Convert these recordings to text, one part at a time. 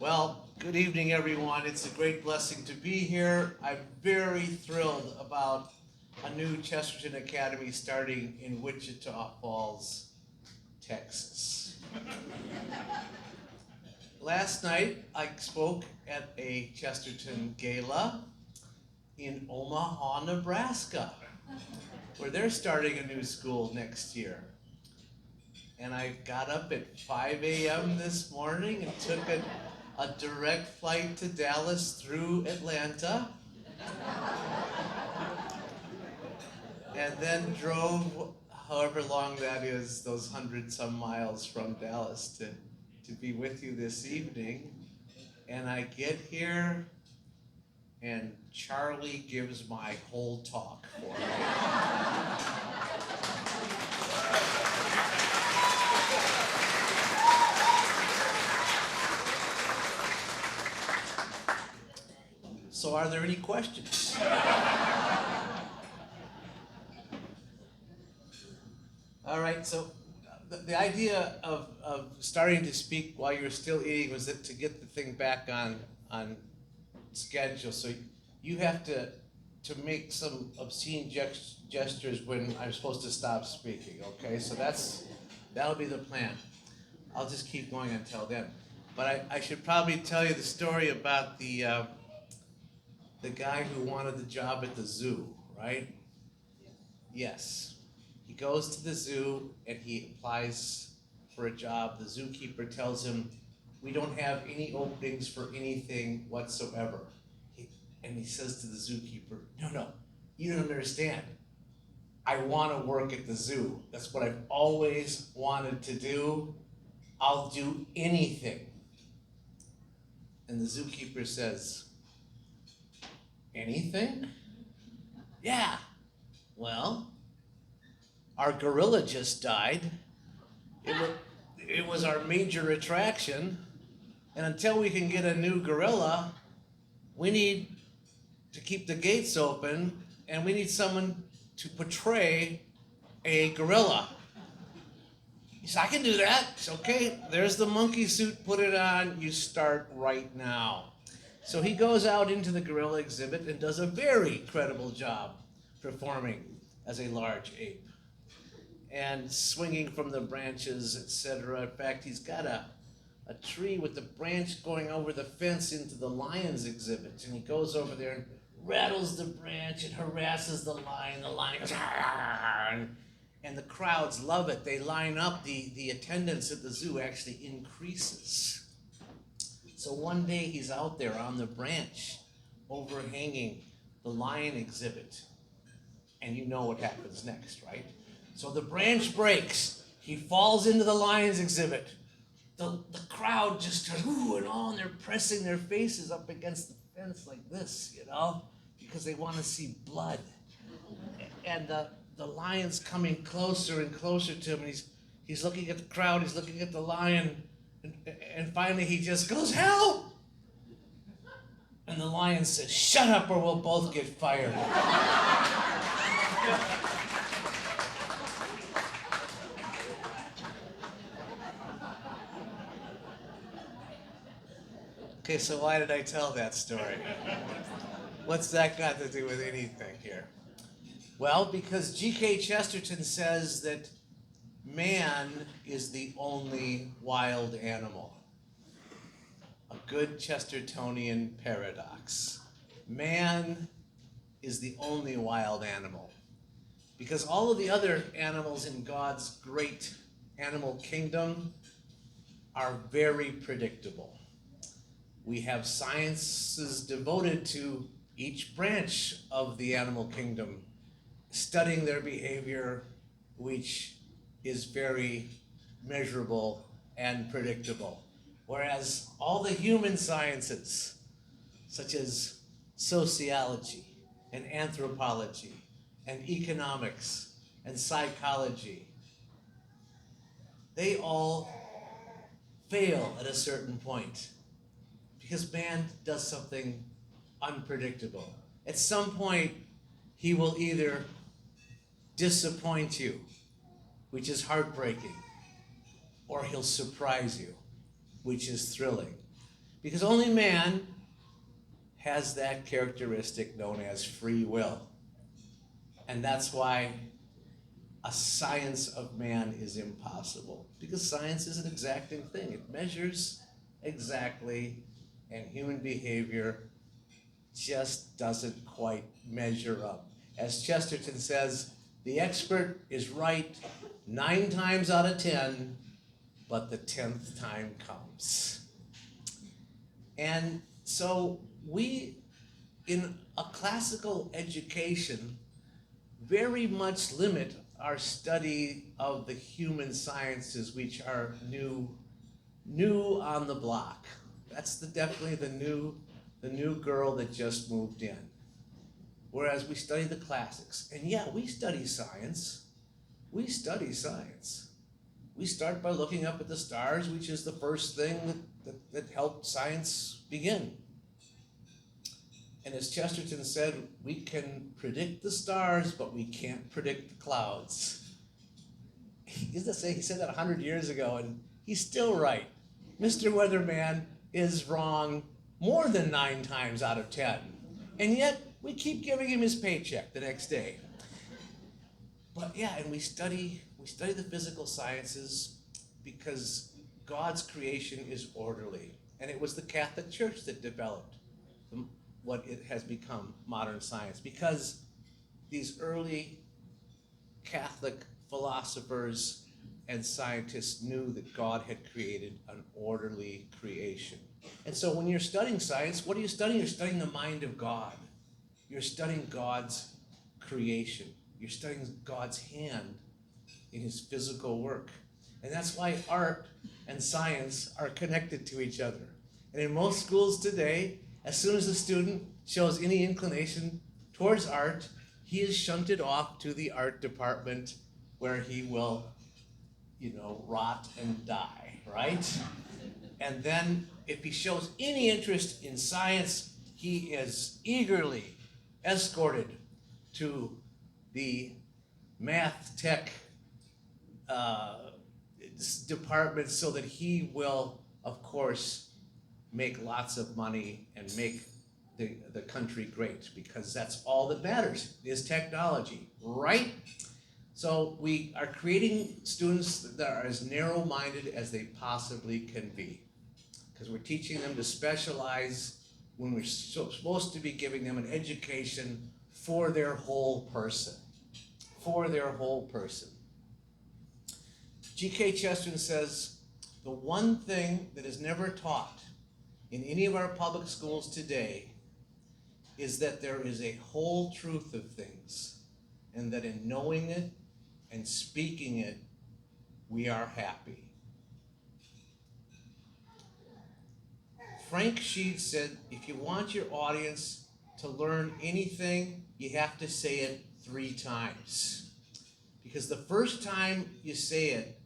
Well, good evening, everyone. It's a great blessing to be here. I'm very thrilled about a new Chesterton Academy starting in Wichita Falls, Texas. Last night, I spoke at a Chesterton Gala in Omaha, Nebraska, where they're starting a new school next year. And I got up at 5 a.m. this morning and took a direct flight to Dallas through Atlanta. And then drove however long that is, those 100-some miles from Dallas to be with you this evening. And I get here and Charlie gives my whole talk for me. So are there any questions? All right, so the idea of starting to speak while you're still eating was that to get the thing back on schedule. So you have to make some obscene gestures when I'm supposed to stop speaking, okay? So that'll be the plan. I'll just keep going until then. But I should probably tell you the story about the guy who wanted the job at the zoo, right? Yes. He goes to the zoo and he applies for a job. The zookeeper tells him, "We don't have any openings for anything whatsoever." And he says to the zookeeper, No, you don't understand. I want to work at the zoo. That's what I've always wanted to do. I'll do anything." And the zookeeper says, "Anything?" "Yeah. Well, our gorilla just died. It was our major attraction. And until we can get a new gorilla, we need to keep the gates open, and we need someone to portray a gorilla." He said, "I can do that." It's okay. There's the monkey suit. Put it on. You start right now. So he goes out into the gorilla exhibit and does a very credible job performing as a large ape and swinging from the branches, etc. In fact, he's got a tree with the branch going over the fence into the lion's exhibit, and he goes over there and rattles the branch and harasses the lion. The lion goes, "Arr!" And the crowds love it. They line up. The attendance at the zoo actually increases. So one day he's out there on the branch overhanging the lion exhibit. And you know what happens next, right? So the branch breaks. He falls into the lion's exhibit. The crowd just turns, ooh, and all, and they're pressing their faces up against the fence like this, because they want to see blood. And the lion's coming closer and closer to him, and he's looking at the crowd, he's looking at the lion, and finally he just goes, "Help!" And the lion says, "Shut up or we'll both get fired." Okay, so why did I tell that story? What's that got to do with anything here? Well, because G.K. Chesterton says that man is the only wild animal. A good Chestertonian paradox. Man is the only wild animal. Because all of the other animals in God's great animal kingdom are very predictable. We have sciences devoted to each branch of the animal kingdom, studying their behavior, which is very measurable and predictable. Whereas all the human sciences, such as sociology and anthropology and economics and psychology, they all fail at a certain point because man does something unpredictable. At some point, he will either disappoint you, which is heartbreaking, or he'll surprise you, which is thrilling. Because only man has that characteristic known as free will. And that's why a science of man is impossible. Because science is an exacting thing. It measures exactly, and human behavior just doesn't quite measure up. As Chesterton says, the expert is right 9 times out of 10, but the 10th time comes. And so we, in a classical education, very much limit our study of the human sciences, which are new on the block. That's definitely the new girl that just moved in. Whereas we study the classics. And yeah, we study science. We study science. We start by looking up at the stars, which is the first thing that helped science begin. And as Chesterton said, we can predict the stars, but we can't predict the clouds. He said that 100 years ago, and he's still right. Mr. Weatherman is wrong more than 9 times out of 10. And yet, we keep giving him his paycheck the next day. But yeah, and we study the physical sciences because God's creation is orderly. And it was the Catholic Church that developed what it has become, modern science, because these early Catholic philosophers and scientists knew that God had created an orderly creation. And so when you're studying science, what are you studying? You're studying the mind of God. You're studying God's creation. You're studying God's hand in his physical work. And that's why art and science are connected to each other. And in most schools today, as soon as a student shows any inclination towards art, he is shunted off to the art department where he will, rot and die, right? And then if he shows any interest in science, he is eagerly escorted to the math tech department so that he will, of course, make lots of money and make the country great, because that's all that matters is technology, right? So we are creating students that are as narrow-minded as they possibly can be, because we're teaching them to specialize when we're supposed to be giving them an education for their whole person. For their whole person. G.K. Chesterton says, the one thing that is never taught in any of our public schools today is that there is a whole truth of things, and that in knowing it and speaking it, we are happy. Frank Sheed said, if you want your audience to learn anything, you have to say it 3 times. Because the first time you say it,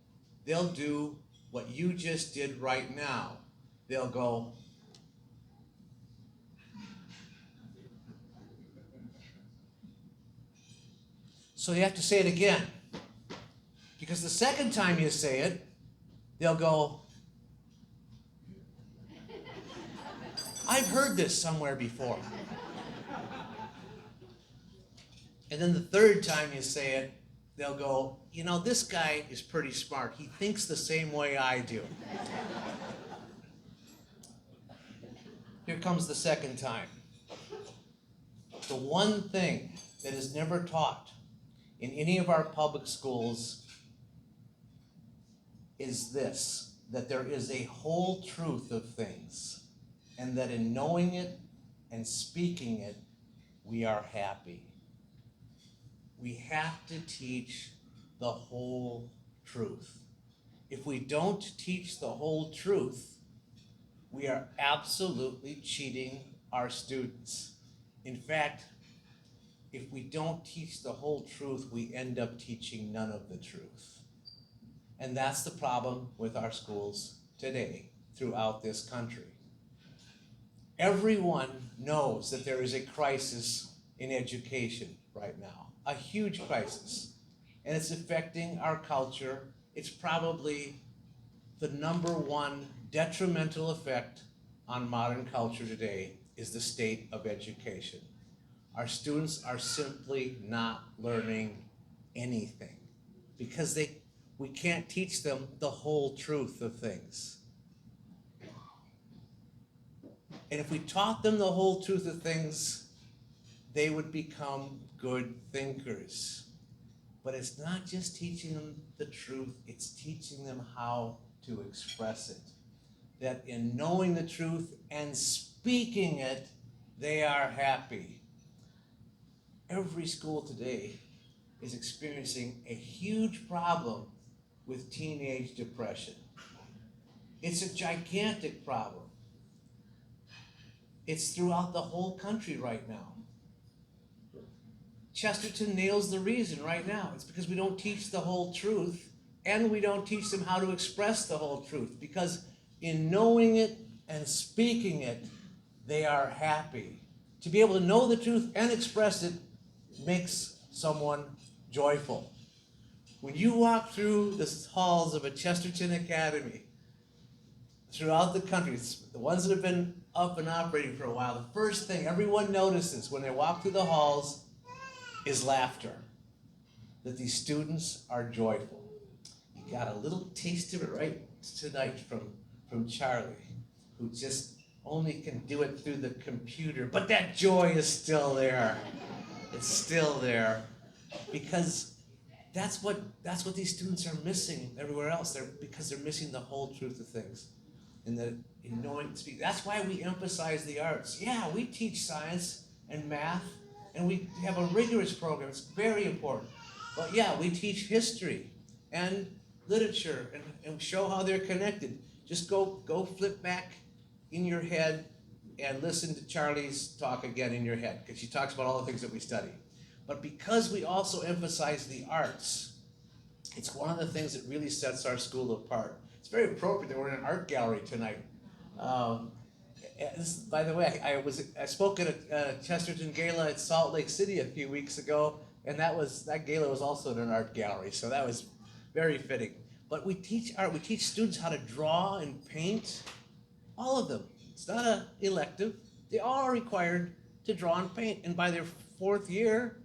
they'll do what you just did right now. They'll go, so you have to say it again. Because the second time you say it, they'll go, I've heard this somewhere before. And then the third time you say it, they'll go, this guy is pretty smart. He thinks the same way I do. Here comes the second time. The one thing that is never taught in any of our public schools is this, that there is a whole truth of things, and that in knowing it and speaking it, we are happy. We have to teach the whole truth. If we don't teach the whole truth, we are absolutely cheating our students. In fact, if we don't teach the whole truth, we end up teaching none of the truth. And that's the problem with our schools today throughout this country. Everyone knows that there is a crisis in education right now, a huge crisis, and it's affecting our culture. It's probably the #1 detrimental effect on modern culture today is the state of education. Our students are simply not learning anything because we can't teach them the whole truth of things. And if we taught them the whole truth of things, they would become good thinkers. But it's not just teaching them the truth, it's teaching them how to express it. That in knowing the truth and speaking it, they are happy. Every school today is experiencing a huge problem with teenage depression. It's a gigantic problem. It's throughout the whole country right now. Chesterton nails the reason right now. It's because we don't teach the whole truth, and we don't teach them how to express the whole truth, because in knowing it and speaking it, they are happy. To be able to know the truth and express it makes someone joyful. When you walk through the halls of a Chesterton Academy throughout the country, the ones that have been up and operating for a while, the first thing everyone notices when they walk through the halls is laughter. That these students are joyful. You got a little taste of it right tonight from Charlie, who just only can do it through the computer, but that joy is still there. It's still there because that's what these students are missing everywhere else. Because they're missing the whole truth of things. In knowing and speaking. That's why we emphasize the arts. Yeah, we teach science and math, and we have a rigorous program. It's very important. But yeah, we teach history and literature and show how they're connected. Just go flip back in your head and listen to Charlie's talk again in your head, because she talks about all the things that we study. But because we also emphasize the arts, it's one of the things that really sets our school apart. It's very appropriate that we're in an art gallery tonight. By the way, I spoke at a Chesterton Gala at Salt Lake City a few weeks ago, and that gala was also in an art gallery, so that was very fitting. But we teach art. We teach students how to draw and paint, all of them. It's not an elective. They all are required to draw and paint, and by their 4th year,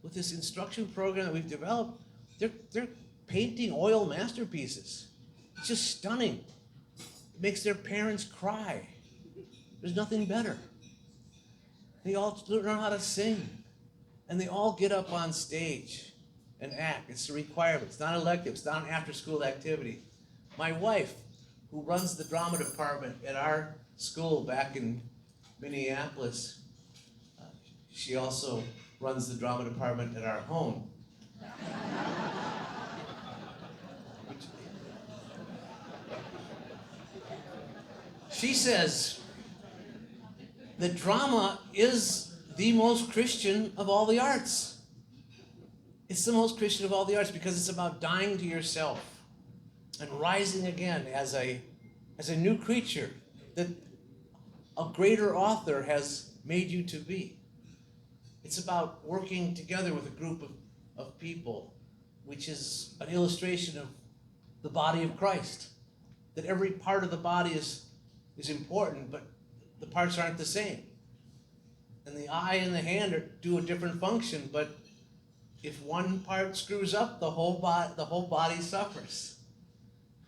with this instruction program that we've developed, they're painting oil masterpieces. It's just stunning. It makes their parents cry. There's nothing better. They all learn how to sing. And they all get up on stage and act. It's a requirement. It's not elective. It's not an after-school activity. My wife, who runs the drama department at our school back in Minneapolis, she also runs the drama department at our home. She says that drama is the most Christian of all the arts. It's the most Christian of all the arts because it's about dying to yourself and rising again as a new creature that a greater author has made you to be. It's about working together with a group of people, which is an illustration of the body of Christ. That every part of the body is important, but the parts aren't the same. And the eye and the hand do a different function, but if one part screws up, the whole body suffers.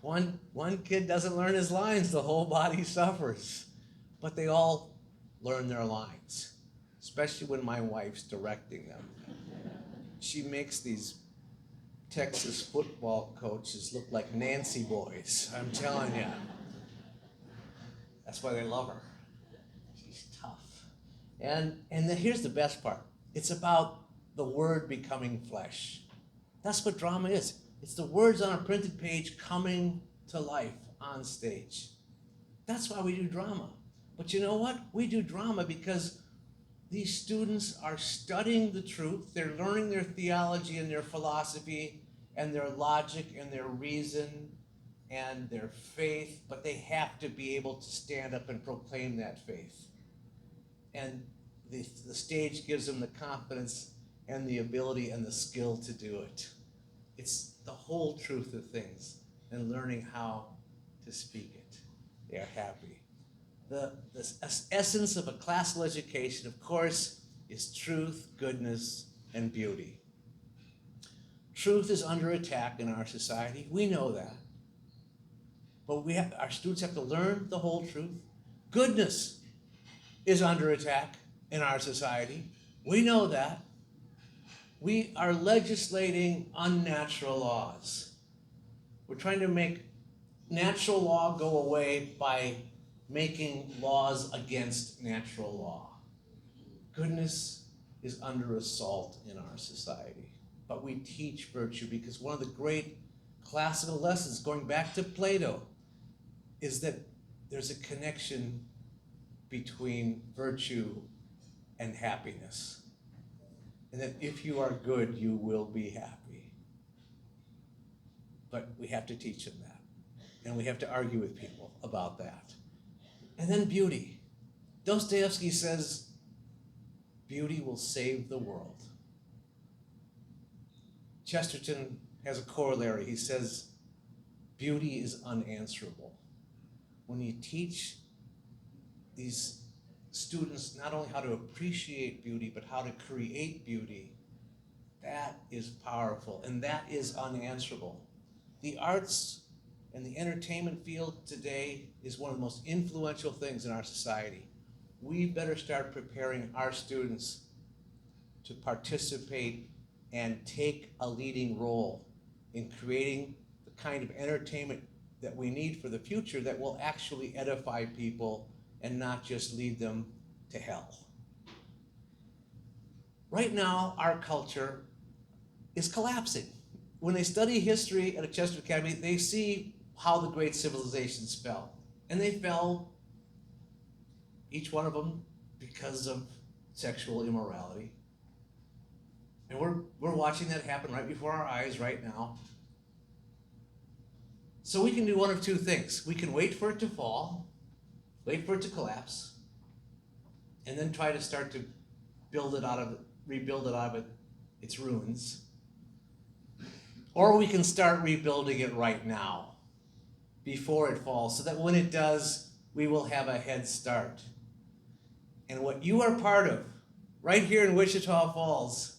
One kid doesn't learn his lines, the whole body suffers. But they all learn their lines, especially when my wife's directing them. She makes these Texas football coaches look like Nancy boys, I'm telling you. That's why they love her. She's tough. And then here's the best part. It's about the word becoming flesh. That's what drama is. It's the words on a printed page coming to life on stage. That's why we do drama. But you know what? We do drama because these students are studying the truth. They're learning their theology and their philosophy and their logic and their reason and their faith, but they have to be able to stand up and proclaim that faith. And the stage gives them the confidence and the ability and the skill to do it. It's the whole truth of things and learning how to speak it. They are happy. The essence of a classical education, of course, is truth, goodness, and beauty. Truth is under attack in our society. We know that. But our students have to learn the whole truth. Goodness is under attack in our society. We know that. We are legislating unnatural laws. We're trying to make natural law go away by making laws against natural law. Goodness is under assault in our society. But we teach virtue because one of the great classical lessons, going back to Plato, is that there's a connection between virtue and happiness. And that if you are good, you will be happy. But we have to teach them that. And we have to argue with people about that. And then beauty. Dostoevsky says, beauty will save the world. Chesterton has a corollary. He says, beauty is unanswerable. When you teach these students not only how to appreciate beauty, but how to create beauty, that is powerful, and that is unanswerable. The arts and the entertainment field today is one of the most influential things in our society. We better start preparing our students to participate and take a leading role in creating the kind of entertainment that we need for the future that will actually edify people and not just lead them to hell. Right now, our culture is collapsing. When they study history at a Chesterton Academy, they see how the great civilizations fell. And they fell, each one of them, because of sexual immorality. And we're watching that happen right before our eyes right now. So we can do one of two things. We can wait for it to fall, wait for it to collapse, and then try to start to rebuild it out of its ruins. Or we can start rebuilding it right now, before it falls, so that when it does, we will have a head start. And what you are part of, right here in Wichita Falls,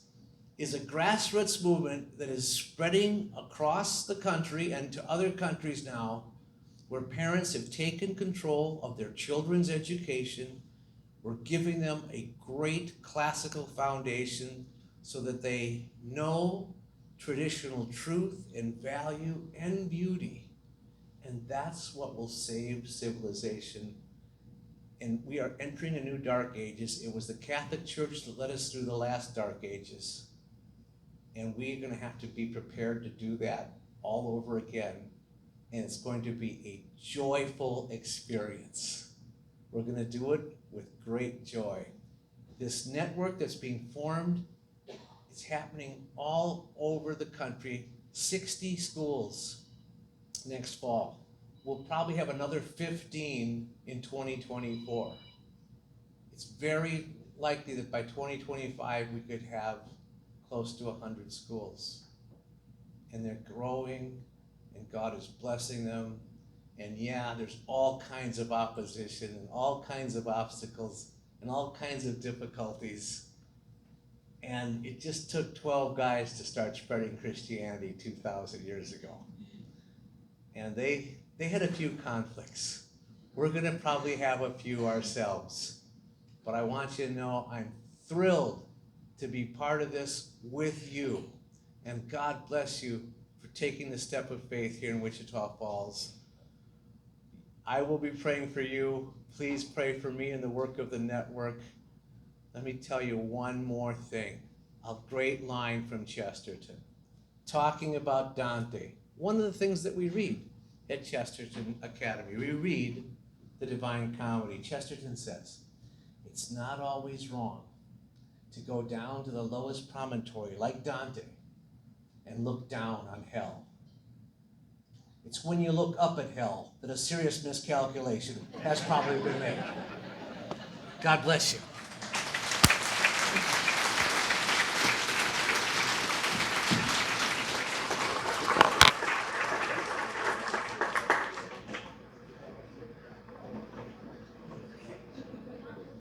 is a grassroots movement that is spreading across the country and to other countries now, where parents have taken control of their children's education. We're giving them a great classical foundation so that they know traditional truth and value and beauty. And that's what will save civilization. And we are entering a new dark ages. It was the Catholic Church that led us through the last dark ages. And we're going to have to be prepared to do that all over again. And it's going to be a joyful experience. We're going to do it with great joy. This network that's being formed, it's happening all over the country. 60 schools next fall. We'll probably have another 15 in 2024. It's very likely that by 2025 we could have close to 100 schools. And they're growing, and God is blessing them. And yeah, there's all kinds of opposition and all kinds of obstacles and all kinds of difficulties. And it just took 12 guys to start spreading Christianity 2,000 years ago. And they had a few conflicts. We're going to probably have a few ourselves. But I want you to know I'm thrilled to be part of this with you. And God bless you for taking the step of faith here in Wichita Falls. I will be praying for you. Please pray for me and the work of the network. Let me tell you one more thing. A great line from Chesterton, talking about Dante. One of the things that we read at Chesterton Academy, we read the Divine Comedy. Chesterton says, it's not always wrong to go down to the lowest promontory like Dante and look down on hell. It's when you look up at hell that a serious miscalculation has probably been made. God bless you.